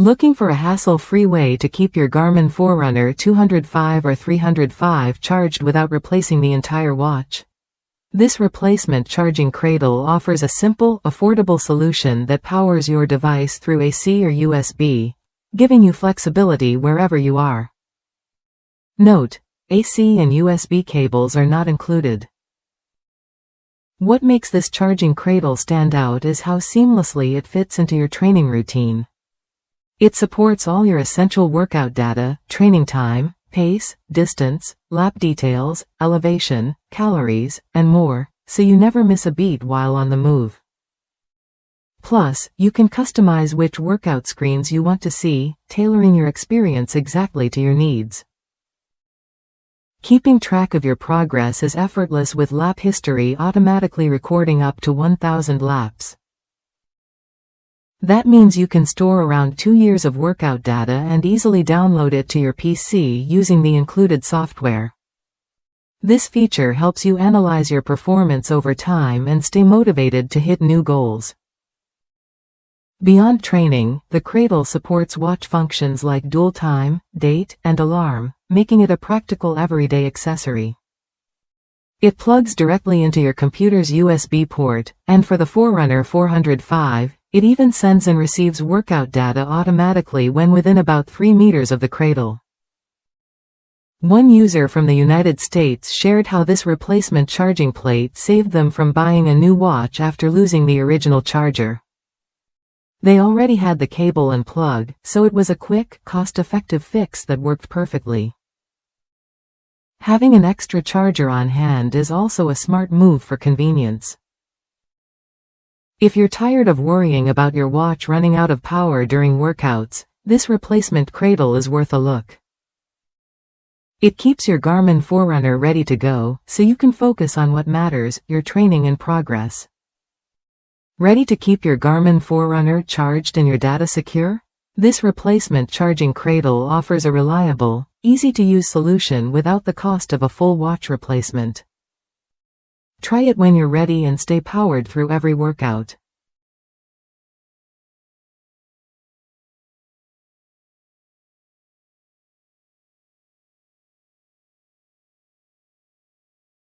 Looking for a hassle-free way to keep your Garmin Forerunner 205 or 305 charged without replacing the entire watch? This replacement charging cradle offers a simple, affordable solution that powers your device through AC or USB, giving you flexibility wherever you are. Note: AC and USB cables are not included. What makes this charging cradle stand out is how seamlessly it fits into your training routine. It supports all your essential workout data, training time, pace, distance, lap details, elevation, calories, and more, so you never miss a beat while on the move. Plus, you can customize which workout screens you want to see, tailoring your experience exactly to your needs. Keeping track of your progress is effortless with lap history automatically recording up to 1,000 laps. That means you can store around 2 years of workout data and easily download it to your PC using the included software. This feature helps you analyze your performance over time and stay motivated to hit new goals. Beyond training, the Cradle supports watch functions like dual time, date, and alarm, making it a practical everyday accessory. It plugs directly into your computer's USB port, and for the Forerunner 405, it even sends and receives workout data automatically when within about 3 meters of the cradle. One user from the United States shared how this replacement charging plate saved them from buying a new watch after losing the original charger. They already had the cable and plug, so it was a quick, cost-effective fix that worked perfectly. Having an extra charger on hand is also a smart move for convenience. If you're tired of worrying about your watch running out of power during workouts, this replacement cradle is worth a look. It keeps your Garmin Forerunner ready to go, so you can focus on what matters, your training and progress. Ready to keep your Garmin Forerunner charged and your data secure? This replacement charging cradle offers a reliable, easy-to-use solution without the cost of a full watch replacement. Try it when you're ready and stay powered through every workout.